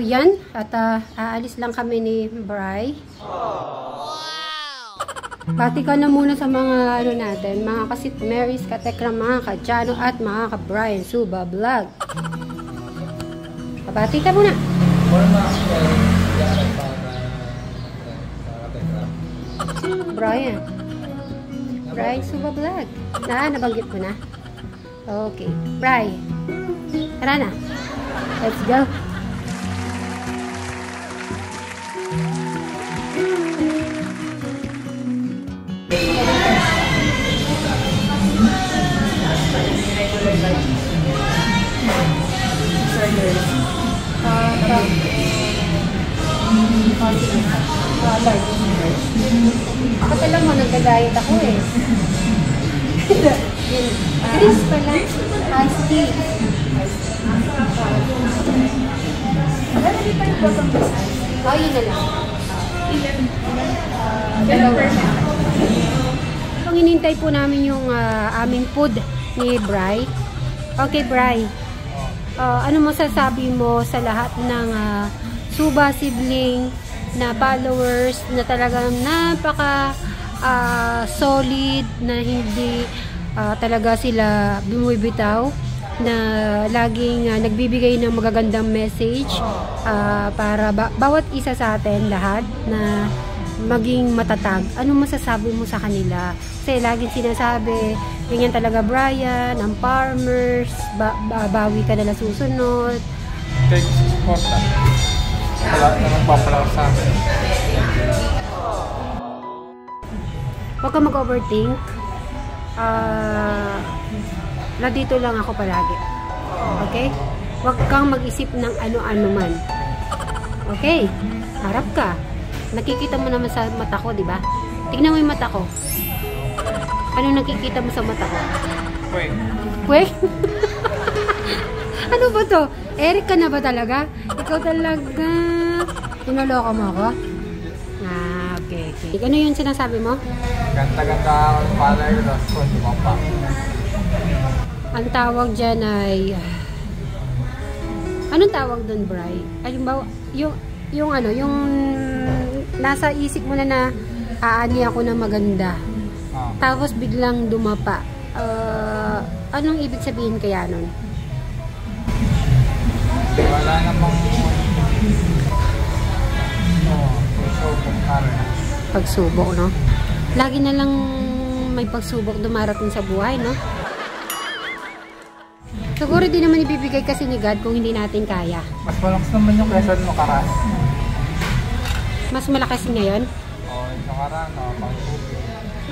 yan. At aalis lang kami ni Bri. Bati ka na muna sa mga ano natin, mga kasit Marys, katekram, mga ka-Jano at mga ka-Brian Suba Vlog. Bati ka muna. Brian Suba Vlog. Nabanggit mo na? Okay. Bri, tara na. Let's go. Bakit alam mo, nagda-diet ako eh. Chris pala. Iced tea. Oh, yun na lang. Ang inintay po namin yung aming food ni Bri. Okay, Bri. Ano masasabi mo sa lahat ng Suba sibling na followers na talagang napaka solid, na hindi talaga sila bumibitaw, na laging nagbibigay ng magagandang message para bawat isa sa atin lahat na maging matatag. Ano masasabi mo sa kanila? Kasi laging sinasabi, ganyan talaga Brian, ang farmers, bawi ka na susunod. Take support na. Wala na magpapalaw sa akin. Huwag ka mag-overthink. Dito lang ako palagi. Okay? Huwag kang mag-isip ng ano-ano man. Okay? Harap ka. Nakikita mo naman sa mata ko, di ba? Tignan mo yung mata ko. Ano nakikita mo sa mata ko? Wait. Wait? Ano ba to? Eric ka na ba talaga? Ikaw talaga. Tinoloko mo ako? Okay. Ano yung sinasabi mo? Ganda-ganda ako ng palay ko, tapos kung dumapa. Ang tawag dyan ay... anong tawag doon, Bri? Ay, yung ano, yung nasa isip mo na aani ako na maganda. Tapos biglang dumapa. Anong ibig sabihin kaya nun? Wala namang pagsubok, no? Lagi na lang may pagsubok dumarating sa buhay, no? Siguro di naman ibibigay kasi ni God kung hindi natin kaya. Mas malakas naman yung kesa nung nakaraan. Mas malakas ngayon? Oo, yung nakaraan, pagsubok.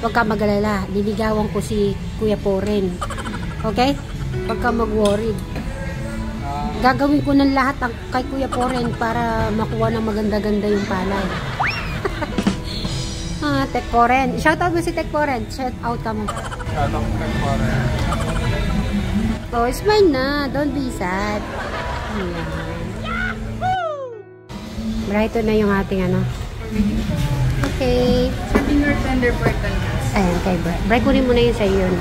Huwag ka mag-alala, liligawan ko si Kuya Poren. Okay? Huwag ka mag-worry. Gagawin ko ng lahat kay Kuya Poren para makuha ng maganda-ganda yung palay. Tek Poren. Shoutout mo si Tek Poren. Shoutout ka mo. Shoutout mo Tek Poren. Oh, smile na. Don't be sad. Ayan. Brighto na yung ating ano. Okay. Dinner tender pork. Ayan, kay Bri. Bri, kunin mo na yun sa'yo yun.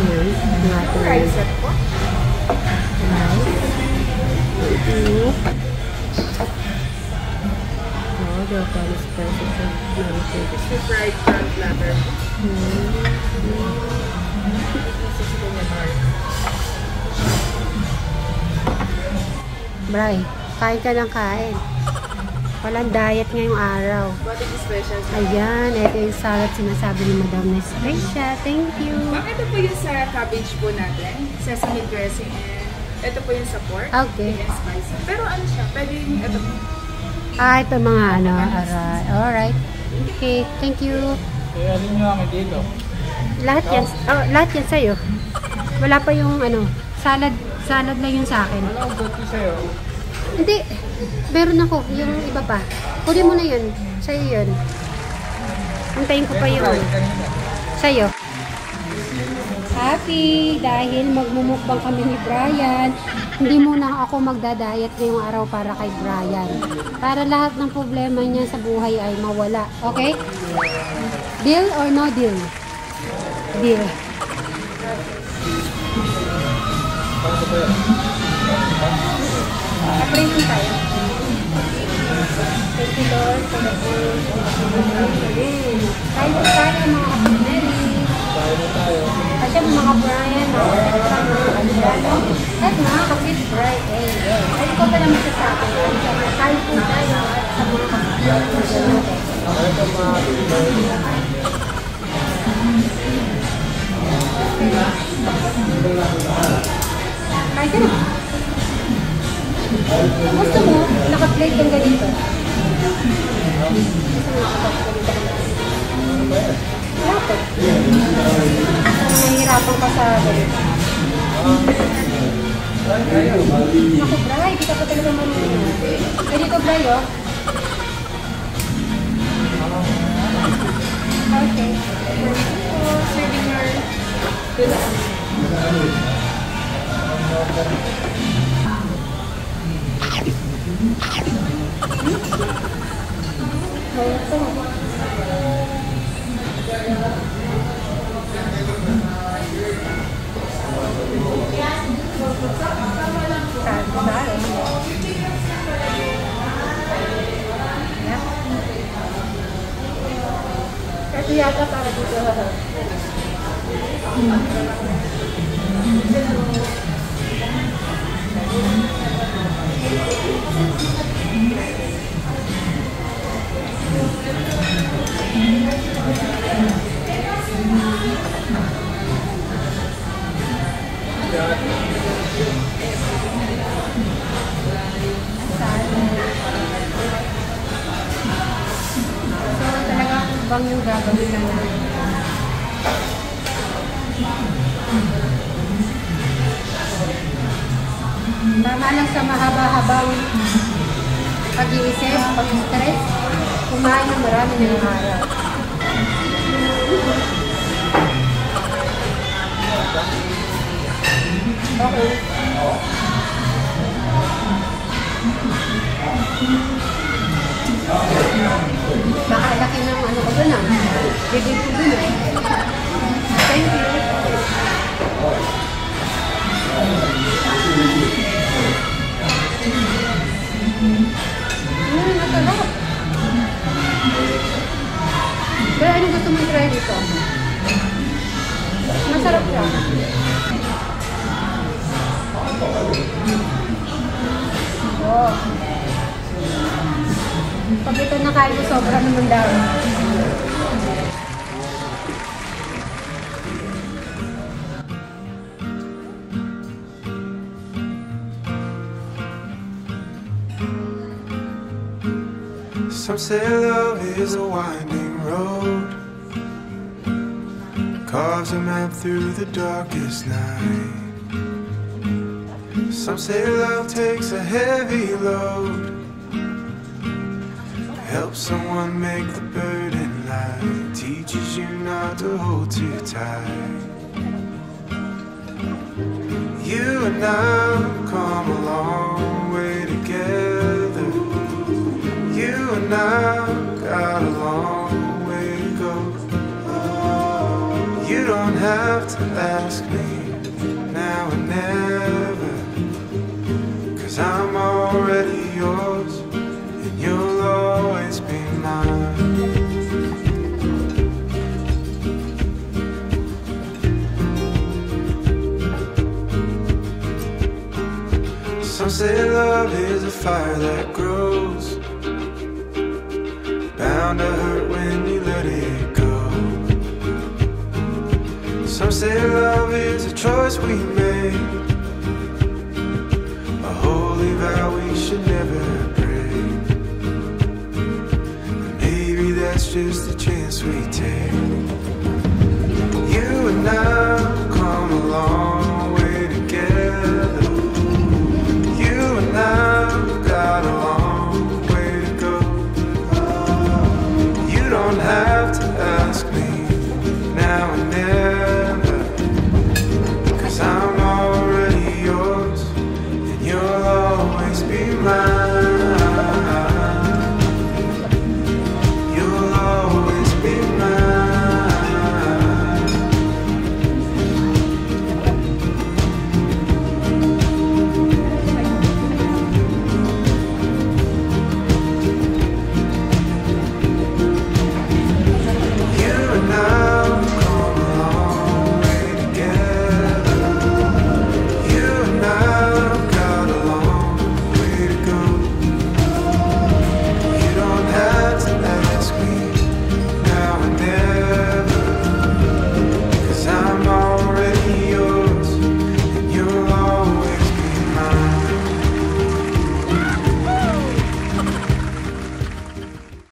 Ayan. Yung ating Rice set po. Fried front platter. Bri, kain ka ng kain. Walang diet ngayong araw. What is special? Ayan, ito yung salad sinasabi ni Madam Nesprecia. Thank you. Ito po yung sa cabbage po natin. Sesame dressing and ito po yung sa pork. Okay. And spicy. Pero ano siya? Pwede yung ito po. Ito mga ano. Alright. Okay, thank you. Kaya alin nyo kami dito? Lahat yan sa'yo. Wala pa yung ano, salad lang yung sa akin. Ano ang buti sa'yo? Hindi, meron ako, yung iba pa. Kunin mo na yun, sa'yo yun. Antayin ko pa yung sa'yo. Happy dahil magmumukbang kami ni Brian. Hindi muna ako magdadayat ngayong araw para kay Brian. Para lahat ng problema niya sa buhay ay mawala. Okay? Deal or no deal? Deal. Pray lang tayo. Thank you, Lord, for the food. Amen. Kain po tayo, mga kapatid. Kasi mga Brian, mga Adriano, at mga kapit Bright. Ay, ko pa naman sasabi. Kain po tayo at sa mga kapatid natin. Kain ka na. Kung gusto mo, naka-plate kang ganito. Dapat. Nahihirapan ka sa ganito. Ako, Bray, di ka pa talaga marunong. Ganito, Bray, oh. Okay. Serving your tuna. Ito yata para dito. Bang yung gagawin na natin. Tama lang sa mahaba-habang pag-iisip, pag-stress, kumain ng marami ng araw. Okay. Baka laki ng ano ko doon ah. Bibig ko doon eh. Thank you. Masarap. Pero ano gusto mo i-try dito? Masarap siya. Oh. Pag ito nakain ko, sobra naman daw. Some say love is a winding road, carves a map through the darkest night. Some say love takes a heavy load, helps someone make the burden light, teaches you not to hold too tight. You and I come a long way together. You and I got a long way to go. You don't have to ask me now or never, 'cause I'm already yours and you'll always be mine. Some say love is a fire that grows, bound to hurt when you let it go. Some say love is a choice we make, a holy vow we should never break. And maybe that's just the chance we take. You and I come a long way together. You and I got a long way to go. You don't have to ask me now and never, 'cause I'm already yours and you'll always be mine.